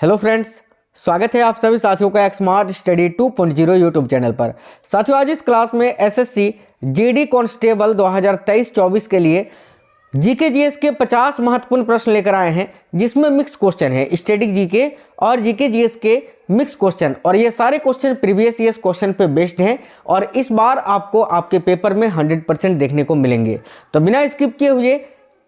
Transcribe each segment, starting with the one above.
Hello friends, स्वागत है आप सभी साथियों का एक स्मार्ट स्टडी 2.0 यूट्यूब चैनल पर। साथियों, आज इस क्लास में एसएससी जीडी कांस्टेबल 2023-24 के लिए जीके जीएस के 50 महत्वपूर्ण प्रश्न लेकर आए हैं, जिसमें मिक्स क्वेश्चन है, स्टैटिक जीके और जीके जीएस के मिक्स क्वेश्चन। और ये सारे क्वेश्चन प्रीवियस ईयर्स क्वेश्चन पे बेस्ड हैं और इस बार आपको आपके पेपर में 100% देखने को मिलेंगे। तो बिना स्किप किए हुए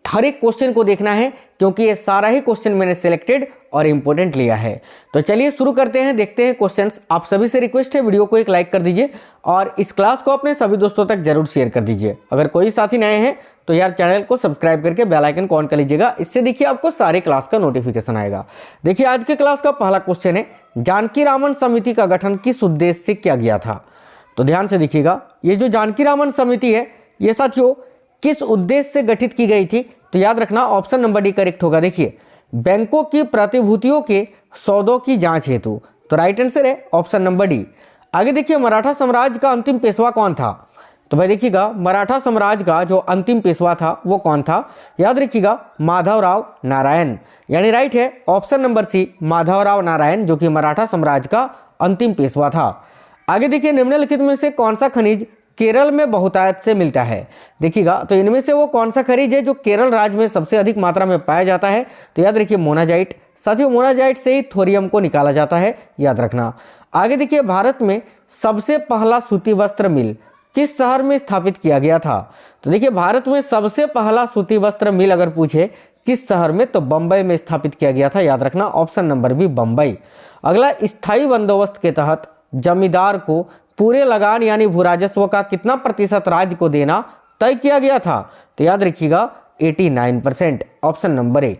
हर एक क्वेश्चन को देखना है, क्योंकि ये सारा ही क्वेश्चन मैंने सिलेक्टेड और इंपॉर्टेंट लिया है। तो चलिए शुरू करते हैं, देखते हैं क्वेश्चंस। आप सभी से रिक्वेस्ट है, वीडियो को एक लाइक कर दीजिए और इस क्लास को अपने सभी दोस्तों तक जरूर शेयर कर दीजिए। अगर कोई साथी नए हैं तो यार चैनल को सब्सक्राइब करके बेल आइकन को ऑन कर लीजिएगा। इससे देखिए आपको सारे क्लास का नोटिफिकेशन आएगा। देखिए आज के क्लास का पहला क्वेश्चन है, जानकी रामन समिति का गठन किस उद्देश्य से किया गया था? तो ध्यान से देखिएगा, ये जो जानकी रामन समिति है ये साथियों किस उद्देश्य से गठित की गई थी? तो याद रखना ऑप्शन नंबर डी करेक्ट होगा। देखिए, बैंकों की प्रतिभूतियों के सौदों की जांच हेतु। तो राइट आंसर है ऑप्शन नंबर डी। आगे देखिए, मराठा साम्राज्य का अंतिम पेशवा कौन था? तो भाई देखिएगा, मराठा साम्राज्य का जो अंतिम पेशवा था वो कौन था? याद रखिएगा, माधवराव नारायण। यानी राइट है option number C, Madhavrao Narayan, जो कि मराठा साम्राज्य का अंतिम पेशवा था। आगे देखिए, निम्नलिखित में से कौन सा खनिज केरल में बहुतायत से मिलता है? देखिएगा, तो इनमें से वो कौन सा खनिज है जो केरल राज्य में सबसे अधिक मात्रा में पाया जाता है? तो याद रखिए मोनाजाइट। साथियों, मोनाजाइट से ही थोरियम को निकाला जाता है, याद रखना। आगे देखिए, भारत में सबसे पहला सूती वस्त्र मिल किस शहर में स्थापित किया गया था? तो देखिए, भारत में सबसे पहला सूती वस्त्र मिल अगर पूछे किस शहर में, तो बंबई में स्थापित किया गया था, याद रखना ऑप्शन नंबर बी बंबई। अगला, स्थायी बंदोबस्त के तहत जमींदार को पूरे लगान यानी भू राजस्व का कितना प्रतिशत राज्य को देना तय किया गया था? तो याद रखिएगा 89%, ऑप्शन नंबर ए।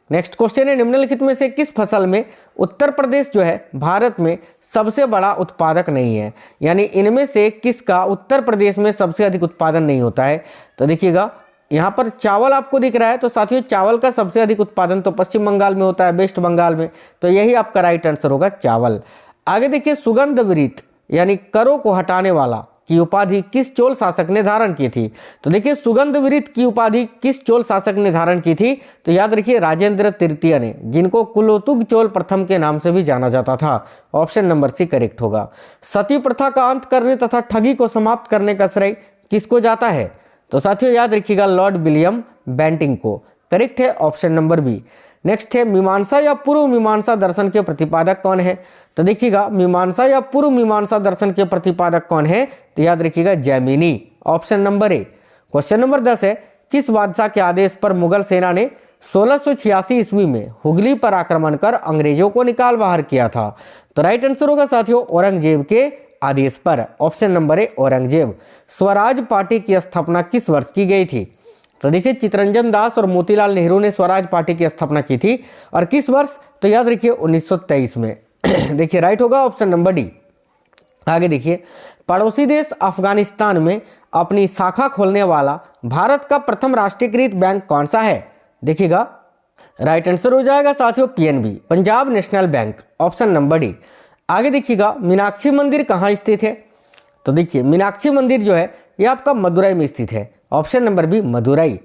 नेक्स्ट क्वेश्चन है, निम्नलिखित में से किस फसल में उत्तर प्रदेश जो है भारत में सबसे बड़ा उत्पादक नहीं है? यानी इनमें से किसका उत्तर प्रदेश में सबसे अधिक उत्पादन नहीं होता है? तो देखिएगा, यहाँ पर चावल आपको दिख रहा है, तो साथियों चावल का सबसे अधिक उत्पादन तो पश्चिम बंगाल में होता है, वेस्ट बंगाल में, तो यही आपका राइट आंसर होगा, चावल। आगे देखिए, सुगंध विरहित यानी करों को हटाने वाला की उपाधि किस चोल शासक ने धारण की थी? तो देखिए, सुगंध विरहित की उपाधि किस चोल शासक ने धारण की थी? तो याद रखिए राजेंद्र तृतीय ने, जिनको कुलोतुग चोल प्रथम के नाम से भी जाना जाता था। ऑप्शन नंबर सी करेक्ट होगा। सती प्रथा का अंत करने तथा ठगी को समाप्त करने का श्रेय किसको जाता है? तो साथियों याद रखिएगा लॉर्ड विलियम बेंटिंक को। करेक्ट है ऑप्शन नंबर बी। नेक्स्ट है, मीमांसा या पूर्व मीमांसा दर्शन के प्रतिपादक कौन है? तो देखिएगा, मीमांसा या पूर्व मीमांसा दर्शन के प्रतिपादक कौन है? तो याद रखिएगा जैमिनी, ऑप्शन नंबर ए। क्वेश्चन नंबर 10 है, किस बादशाह के आदेश पर मुगल सेना ने 1686 ईस्वी में हुगली पर आक्रमण कर अंग्रेजों को निकाल बाहर किया था? तो राइट आंसर होगा साथियों औरंगजेब के आदेश पर, ऑप्शन नंबर ए औरंगजेब। स्वराज पार्टी की स्थापना किस वर्ष की गई थी? तो देखिए, चित्तरंजन दास और मोतीलाल नेहरू ने स्वराज पार्टी की स्थापना की थी, और किस वर्ष? तो याद रखिए 1923 में। देखिए राइट होगा ऑप्शन नंबर डी। आगे देखिए, पड़ोसी देश अफगानिस्तान में अपनी शाखा खोलने वाला भारत का प्रथम राष्ट्रीयकृत बैंक कौन सा है? देखिएगा, राइट आंसर हो जाएगा साथियों PNB, Punjab national bank, option number D. आगे देखिएगा, मीनाक्षी मंदिर कहाँ स्थित है? तो देखिए, मीनाक्षी मंदिर जो है ये आपका मदुरई में स्थित है, option number B Madurai.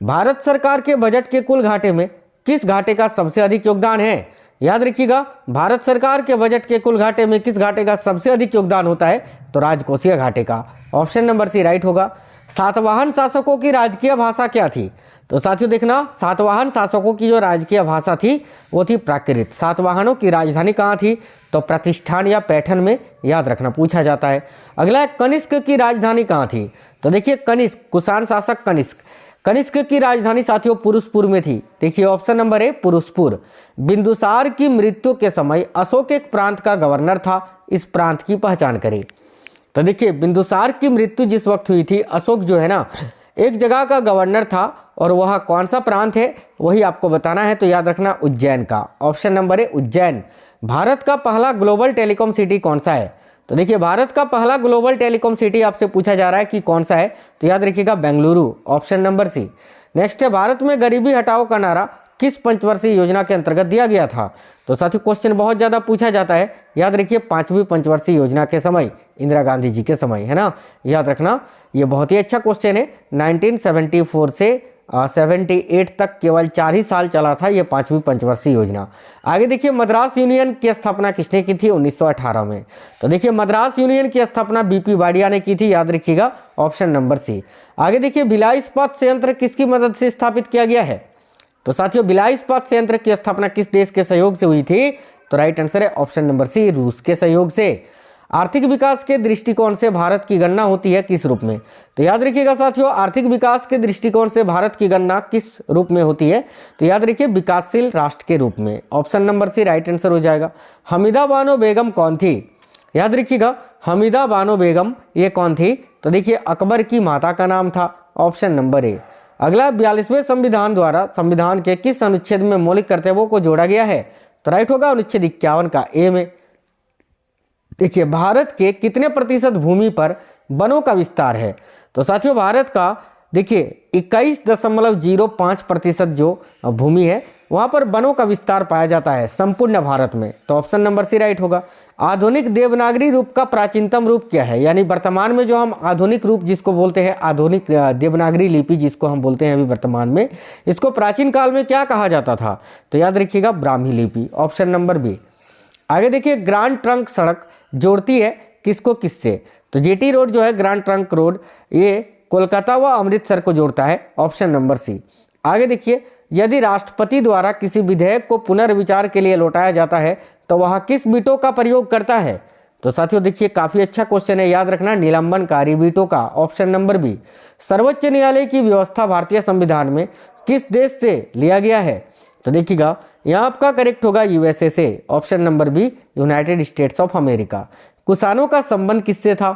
Bharat सरकार के बजट के कुल घाटे में किस घाटे का सबसे अधिक योगदान है? याद रखिएगा, भारत सरकार के बजट के कुल घाटे में किस घाटे का सबसे अधिक योगदान होता है? तो राजकोषीय घाटे का, ऑप्शन नंबर सी राइट होगा। सातवाहन शासकों की राजकीय भाषा क्या थी? तो साथियों देखना, सातवाहन शासकों की जो राजकीय भाषा थी वो थी प्राकृत। सातवाहनों की राजधानी कहाँ थी? तो प्रतिष्ठान या पैठन में, याद रखना पूछा जाता है। अगला है, कनिष्क की राजधानी कहाँ थी? तो देखिए, कनिष्क, कुषाण शासक कनिष्क, कनिष्क की राजधानी साथियों पुरुषपुर में थी। देखिए option number A Purushpur. Bindusar की मृत्यु के समय अशोक एक प्रांत का गवर्नर था, इस प्रांत की पहचान करें। तो देखिए, बिंदुसार की मृत्यु जिस वक्त हुई थी, अशोक जो है ना एक जगह का गवर्नर था, और वह कौन सा प्रांत है वही आपको बताना है। तो याद रखना उज्जैन का, ऑप्शन नंबर ए उज्जैन। भारत का पहला ग्लोबल टेलीकॉम सिटी कौन सा है? तो देखिए, भारत का पहला ग्लोबल टेलीकॉम सिटी आपसे पूछा जा रहा है कि कौन सा है, तो याद रखिएगा Bengaluru, option number C. Next है, भारत में गरीबी हटाओ का नारा किस पंचवर्षीय योजना के अंतर्गत दिया गया था? तो साथियों क्वेश्चन बहुत ज़्यादा पूछा जाता है, याद रखिए 5वीं पंचवर्षीय योजना के समय, इंदिरा गांधी जी के समय, है ना, याद रखना। ये बहुत ही अच्छा क्वेश्चन है। 1974 से 78 तक केवल 4 ही साल चला था ये 5वीं पंचवर्षीय योजना। आगे देखिए मद्रास यूनियन की स्थापना किसने की थी? 1918 में। तो देखिए मद्रास यूनियन की स्थापना बीपी वाडिया ने की थी, याद रखिएगा ऑप्शन नंबर सी। आगे देखिए भिलाई इस्पात संयंत्र किसकी मदद से स्थापित किया गया है? तो साथियों भिलाई इस्पात संयंत्र की स्थापना किस देश के सहयोग से हुई थी? तो राइट आंसर है ऑप्शन नंबर सी, रूस के सहयोग से। आर्थिक विकास के दृष्टिकोण से भारत की गणना होती है किस रूप में? तो याद रखिएगा साथियों, आर्थिक विकास के दृष्टिकोण से भारत की गणना किस रूप में होती है? तो याद रखिए विकासशील राष्ट्र के रूप में। Option number C right answer हो जाएगा। हमीदा बानो बेगम कौन थी? याद रखिएगा हमीदा बानो बेगम ये कौन थी? तो देखिए अकबर की माता का नाम था, ऑप्शन नंबर ए। अगला 42वें संविधान द्वारा संविधान के किस अनुच्छेद में मौलिक कर्तव्यों को जोड़ा गया है? तो राइट होगा अनुच्छेद 51 का ए में। देखिए भारत के कितने प्रतिशत भूमि पर वनों का विस्तार है? तो साथियों भारत का देखिए 21.05% जो भूमि है वहां पर वनों का विस्तार पाया जाता है संपूर्ण भारत में। तो ऑप्शन नंबर सी राइट होगा। आधुनिक देवनागरी रूप का प्राचीनतम रूप क्या है? यानी वर्तमान में जो हम आधुनिक रूप जिसको बोलते हैं, आधुनिक देवनागरी लिपि जिसको हम बोलते हैं अभी वर्तमान में, इसको प्राचीन काल में क्या कहा जाता था? तो याद रखिएगा ब्राह्मी लिपि, ऑप्शन नंबर बी। आगे देखिए ग्रांड ट्रंक सड़क जोड़ती है किसको किससे? तो जीटी रोड जो है ग्रांड ट्रंक रोड ये कोलकाता व अमृतसर को जोड़ता है, ऑप्शन नंबर सी। आगे देखिए यदि राष्ट्रपति द्वारा किसी विधेयक को पुनर्विचार के लिए लौटाया जाता है तो वह किस वीटो का प्रयोग करता है? तो साथियों देखिए काफी अच्छा क्वेश्चन है, याद रखना निलंबनकारी वीटो का, ऑप्शन नंबर बी। सर्वोच्च न्यायालय की व्यवस्था भारतीय संविधान में किस देश से लिया गया है? तो देखिएगा यहाँ आपका करेक्ट होगा यूएसए से, option number B United States of America. कुषाणों का संबंध किससे था?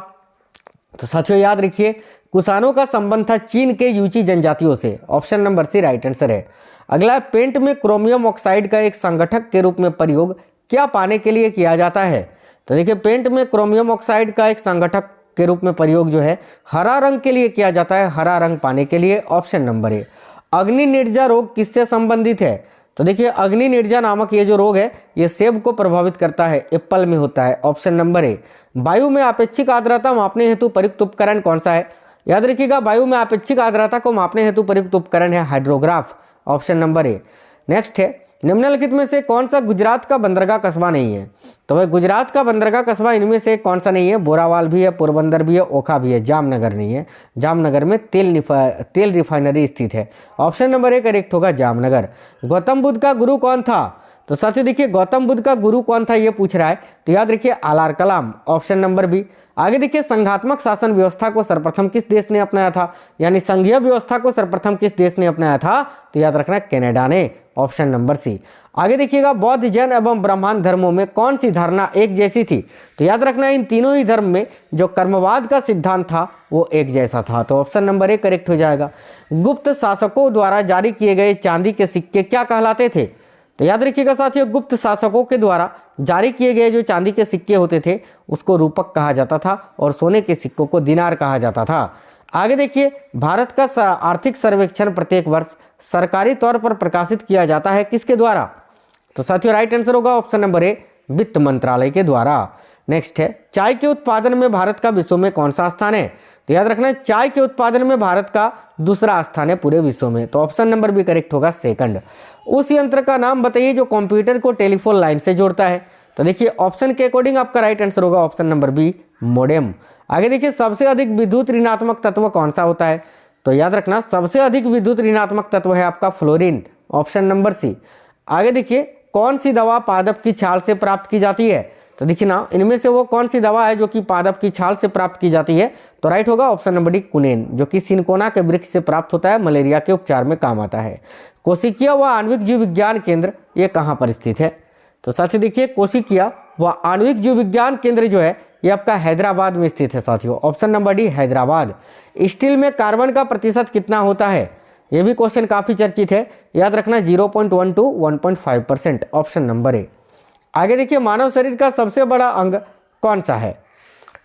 तो साथियों याद रखिए कुषाणों का संबंध था चीन के यूची जनजातियों से, option number C right answer है। अगला पेंट में क्रोमियम ऑक्साइड का एक संगठक के रूप में प्रयोग क्या पाने के लिए किया जाता है? तो देखिए पेंट में क्रोमियम ऑक्साइड का एक संगठक के रूप में प्रयोग जो है हरा रंग के लिए किया जाता है, हरा रंग पाने के लिए, ऑप्शन नंबर ए। अग्नि निर्जा रोग किससे संबंधित है? तो देखिए अग्नि निर्जा नामक ये जो रोग है ये सेब को प्रभावित करता है, एप्पल में होता है, ऑप्शन नंबर ए। वायु में अपेक्षिक आर्द्रता मापने हेतु प्रयुक्त उपकरण कौन सा है? याद रखिएगा वायु में अपेक्षिक आर्द्रता को मापने हेतु प्रयुक्त उपकरण है हाइड्रोग्राफ, ऑप्शन नंबर ए। नेक्स्ट है निम्नलिखित में से कौन सा गुजरात का बंदरगाह कस्बा नहीं है? तो वह गुजरात का बंदरगाह कस्बा इनमें से कौन सा नहीं है? बोरावाल भी है, पोरबंदर भी है, ओखा भी है, जामनगर नहीं है। जामनगर में तेल रिफाइनरी स्थित है, ऑप्शन नंबर ए करेक्ट होगा जामनगर। गौतम बुद्ध का गुरु कौन था? तो साथियों देखिए गौतम बुद्ध का गुरु कौन था ये पूछ रहा है, तो याद रखिए आलार कलाम, ऑप्शन नंबर बी। आगे देखिए संघात्मक शासन व्यवस्था को सर्वप्रथम किस देश ने अपनाया था? यानी संघीय व्यवस्था को सर्वप्रथम किस देश ने अपनाया था? तो याद रखना कनाडा ने, ऑप्शन नंबर सी। आगे देखिएगा बौद्ध जैन एवं ब्राह्मण धर्मों में कौन सी धारणा एक जैसी थी? तो याद रखना इन तीनों ही धर्म में जो कर्मवाद का सिद्धांत था वो एक जैसा था, तो ऑप्शन नंबर ए करेक्ट हो जाएगा। गुप्त शासकों द्वारा जारी किए गए चांदी के सिक्के क्या कहलाते थे? तो याद रखिएगा साथियों गुप्त शासकों के द्वारा जारी किए गए जो चांदी के सिक्के होते थे उसको रूपक कहा जाता था और सोने के सिक्कों को दिनार कहा जाता था। आगे देखिए भारत का आर्थिक सर्वेक्षण प्रत्येक वर्ष सरकारी तौर पर प्रकाशित किया जाता है किसके द्वारा? तो साथियों राइट आंसर होगा ऑप्शन नंबर ए वित्त मंत्रालय के द्वारा। नेक्स्ट है चाय के उत्पादन में भारत का विश्व में कौन सा स्थान है? तो याद रखना चाय के उत्पादन में भारत का दूसरा स्थान है पूरे विश्व में, तो ऑप्शन नंबर बी करेक्ट होगा सेकंड। उस यंत्र का नाम बताइए जो कंप्यूटर को टेलीफोन लाइन से जोड़ता है? तो देखिए ऑप्शन के अकॉर्डिंग आपका राइट आंसर होगा ऑप्शन नंबर बी मोडेम। आगे देखिए सबसे अधिक विद्युत ऋणात्मक तत्व कौन सा होता है? तो याद रखना सबसे अधिक विद्युत ऋणात्मक तत्व है आपका फ्लोरीन, ऑप्शन नंबर सी। आगे देखिए कौन सी दवा पादप की छाल से प्राप्त की जाती है? तो देखिए ना इनमें से वो कौन सी दवा है जो कि पादप की छाल से प्राप्त की जाती है? तो राइट होगा ऑप्शन नंबर डी कुनेन, जो कि सिनकोना के वृक्ष से प्राप्त होता है, मलेरिया के उपचार में काम आता है। कोशिकीय व आणविक जीव विज्ञान केंद्र ये कहाँ पर स्थित है? तो साथियों देखिए कोशिकीय व आणविक जीव विज्ञान केंद्र जो है ये आपका हैदराबाद में स्थित है साथियों, option number D Hyderabad. Steel में कार्बन का प्रतिशत कितना होता है? ये भी क्वेश्चन काफी चर्चित है, याद रखना 0.1 to 1.5%, ऑप्शन नंबर ए। आगे देखिए मानव शरीर का सबसे बड़ा अंग कौन सा है?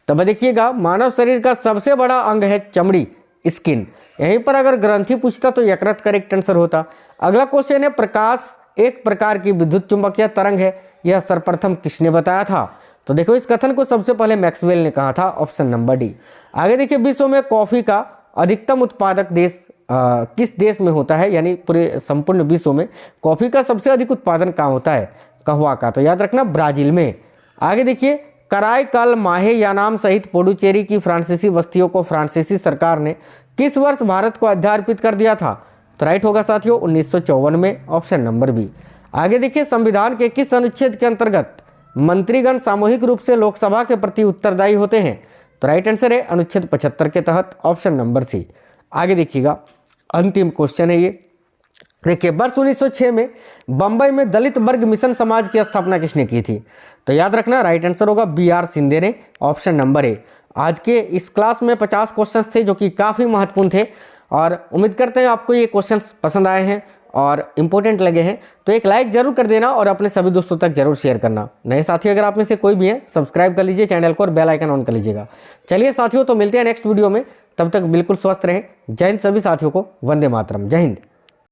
तब देखिएगा मानव शरीर का सबसे बड़ा अंग है चमड़ी, स्किन। यहीं पर अगर ग्रंथि पूछता तो यकृत करेक्ट आंसर होता। अगला क्वेश्चन है प्रकाश एक प्रकार की विद्युत चुंबकीय तरंग है, यह सर्वप्रथम किसने बताया था? तो देखो इस कथन को सबसे पहले मैक्सवेल ने कहा था, ऑप्शन नंबर डी। आगे देखिए विश्व में कॉफी का अधिकतम उत्पादक देश किस देश में होता है, यानी पूरे संपूर्ण विश्व में कॉफ़ी का सबसे अधिक उत्पादन कहाँ होता है, कहवा का, तो याद रखना ब्राज़ील में। आगे देखिए, कराईकल, माहे यानाम सहित पुडुचेरी की फ्रांसीसी बस्तियों को फ्रांसीसी सरकार ने किस वर्ष भारत को अध्यार्पित कर दिया था, तो राइट होगा साथियों 1954 में, ऑप्शन नंबर बी। आगे देखिए, संविधान के किस अनुच्छेद के अंतर्गत मंत्रीगण सामूहिक रूप से लोकसभा के प्रति उत्तरदायी होते हैं, तो राइट आंसर है अनुच्छेद 75 के तहत, ऑप्शन नंबर सी। आगे देखिएगा, अंतिम क्वेश्चन है ये, देखिए वर्ष 1906 में बंबई में दलित वर्ग मिशन समाज की स्थापना किसने की थी, तो याद रखना राइट आंसर होगा BR सिंधे ने, ऑप्शन नंबर ए। आज के इस क्लास में 50 क्वेश्चंस थे जो कि काफ़ी महत्वपूर्ण थे, और उम्मीद करते हैं आपको ये क्वेश्चंस पसंद आए हैं और इम्पोर्टेंट लगे हैं। तो एक लाइक जरूर कर देना और अपने सभी दोस्तों तक जरूर शेयर करना। नए साथी अगर आप में से कोई भी हैं, सब्सक्राइब कर लीजिए चैनल को और बेल आइकन ऑन कर लीजिएगा। चलिए साथियों, तो मिलते हैं नेक्स्ट वीडियो में, तब तक बिल्कुल स्वस्थ रहें। जय हिंद सभी साथियों को, वंदे मातरम, जय हिंद।